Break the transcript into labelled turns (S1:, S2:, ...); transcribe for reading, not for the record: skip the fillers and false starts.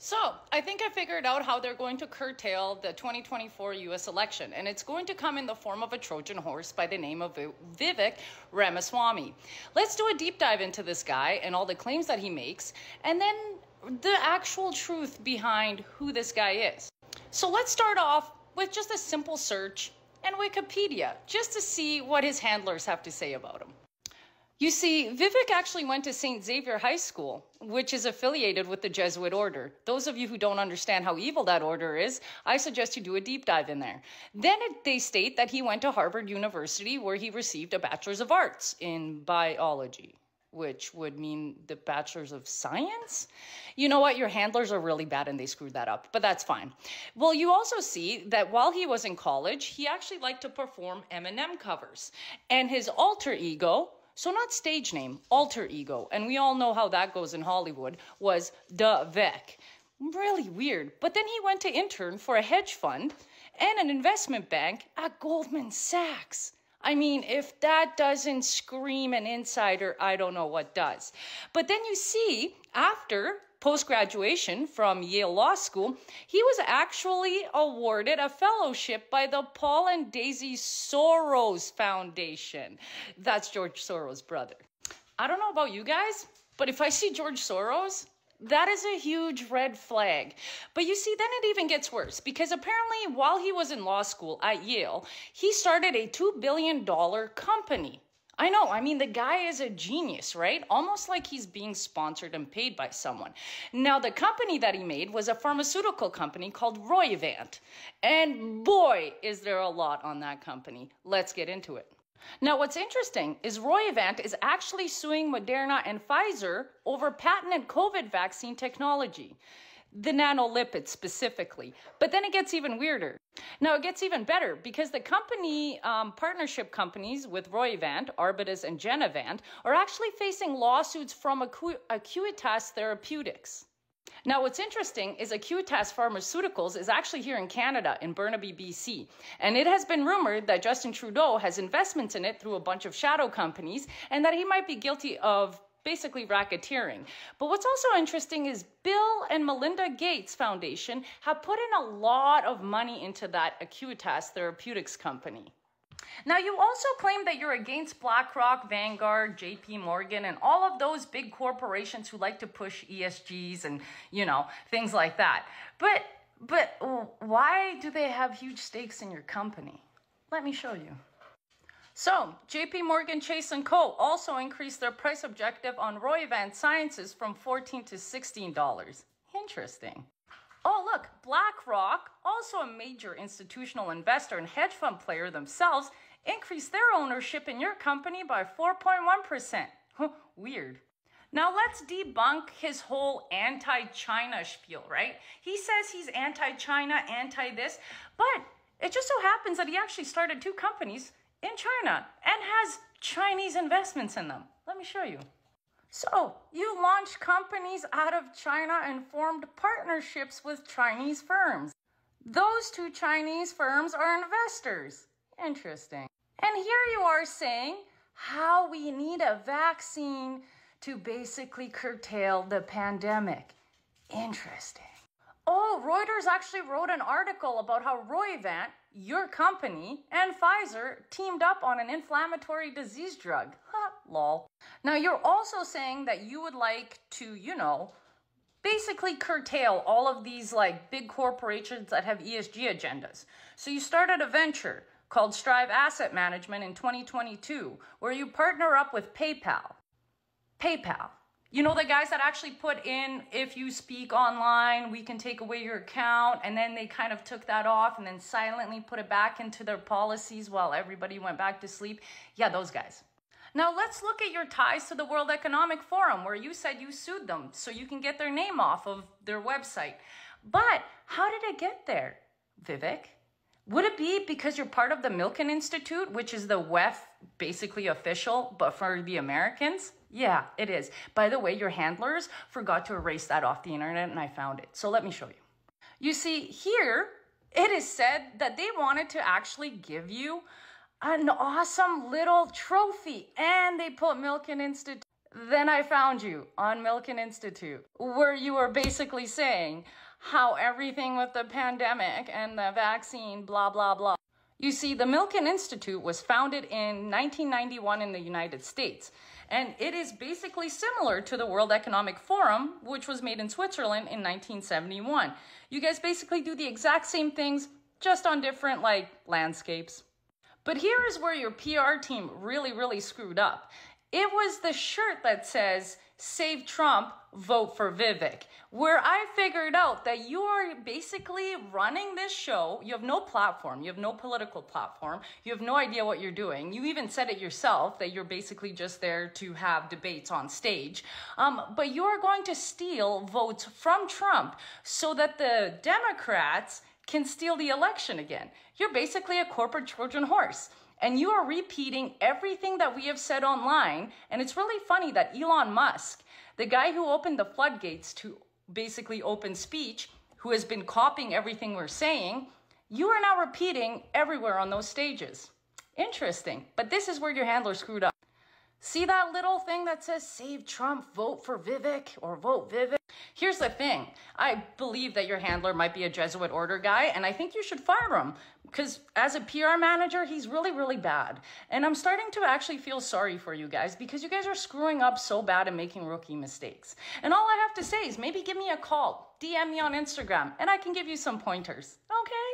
S1: So, I think I figured out how they're going to curtail the 2024 US election, and it's going to come in the form of a Trojan horse by the name of Vivek Ramaswamy. Let's do a deep dive into this guy and all the claims that he makes, and then the actual truth behind who this guy is. So, let's start off with just a simple search and Wikipedia, just to see what his handlers have to say about him. You see, Vivek actually went to St. Xavier High School, which is affiliated with the Jesuit order. Those of you who don't understand how evil that order is, I suggest you do a deep dive in there. Then they state that he went to Harvard University, where he received a Bachelor's of Arts in Biology, which would mean the Bachelor's of Science? You know what? Your handlers are really bad and they screwed that up, but that's fine. Well, you also see that while he was in college, he actually liked to perform Eminem covers. And his alter ego, so not stage name, alter ego, and we all know how that goes in Hollywood, was Da Vec. Really weird. But then he went to intern for a hedge fund and an investment bank at Goldman Sachs. I mean, if that doesn't scream an insider, I don't know what does. But then you see, after post-graduation from Yale Law School, he was actually awarded a fellowship by the Paul and Daisy Soros Foundation. That's George Soros' brother. I don't know about you guys, but if I see George Soros, that is a huge red flag. But you see, then it even gets worse, because apparently while he was in law school at Yale, he started a $2 billion company. I know, I mean, the guy is a genius, right? Almost like he's being sponsored and paid by someone. Now, the company that he made was a pharmaceutical company called Roivant. And boy, is there a lot on that company. Let's get into it. Now, what's interesting is Roivant is actually suing Moderna and Pfizer over patented COVID vaccine technology, the nanolipids specifically. But then it gets even weirder. Now, it gets even better because the company, partnership companies with Roivant, Arbutus, and Genevant are actually facing lawsuits from Acuitas Therapeutics. Now, what's interesting is Acuitas Pharmaceuticals is actually here in Canada, in Burnaby, BC. And it has been rumored that Justin Trudeau has investments in it through a bunch of shadow companies and that he might be guilty of basically racketeering. But what's also interesting is Bill and Melinda Gates Foundation have put in a lot of money into that Acuitas Therapeutics company. Now, you also claim that you're against BlackRock, Vanguard, JP Morgan, and all of those big corporations who like to push ESGs and, you know, things like that. But why do they have huge stakes in your company? Let me show you. So, JP Morgan Chase & Co. also increased their price objective on Roivant Sciences from $14 to $16. Interesting. Oh, look, BlackRock, also a major institutional investor and hedge fund player themselves, increased their ownership in your company by 4.1%. Weird. Now let's debunk his whole anti-China spiel, right? He says he's anti-China, anti-this, but it just so happens that he actually started two companies in China and has Chinese investments in them. Let me show you. So, you launched companies out of China and formed partnerships with Chinese firms. Those two Chinese firms are investors. Interesting. And here you are saying how we need a vaccine to basically curtail the pandemic. Interesting. Oh, Reuters actually wrote an article about how Roivant, your company, and Pfizer teamed up on an inflammatory disease drug. Ha, lol. Now, you're also saying that you would like to, you know, basically curtail all of these like big corporations that have ESG agendas. So you started a venture called Strive Asset Management in 2022, where you partner up with PayPal. PayPal. You know, the guys that actually put in, if you speak online, we can take away your account. And then they kind of took that off and then silently put it back into their policies while everybody went back to sleep. Yeah, those guys. Now let's look at your ties to the World Economic Forum, where you said you sued them so you can get their name off of their website. But how did it get there, Vivek? Would it be because you're part of the Milken Institute, which is the WEF, basically official, but for the Americans? Yeah, it is. By the way, your handlers forgot to erase that off the internet and I found it. So let me show you. You see, here it is said that they wanted to actually give you an awesome little trophy, and they put Milken Institute Then I found you on Milken Institute, where you were basically saying how everything with the pandemic and the vaccine, blah, blah, blah. You see, the Milken Institute was founded in 1991 in the United States, and it is basically similar to the World Economic Forum, which was made in Switzerland in 1971. You guys basically do the exact same things, just on different, landscapes. But here is where your PR team really screwed up. It was the shirt that says, "Save Trump, vote for Vivek," where I figured out that you are basically running this show. You have no platform. You have no political platform. You have no idea what you're doing. You even said it yourself that you're basically just there to have debates on stage. But you are going to steal votes from Trump so that the Democrats can steal the election again. You're basically a corporate Trojan horse. And you are repeating everything that we have said online. And it's really funny that Elon Musk, the guy who opened the floodgates to basically open speech, who has been copying everything we're saying, you are now repeating everywhere on those stages. Interesting. But this is where your handler screwed up. See that little thing that says, "Save Trump, vote for Vivek," or "Vote Vivek"? Here's the thing. I believe that your handler might be a Jesuit order guy, and I think you should fire him. Because as a PR manager, he's really bad. And I'm starting to actually feel sorry for you guys, because you guys are screwing up so bad and making rookie mistakes. And all I have to say is maybe give me a call, DM me on Instagram, and I can give you some pointers. Okay?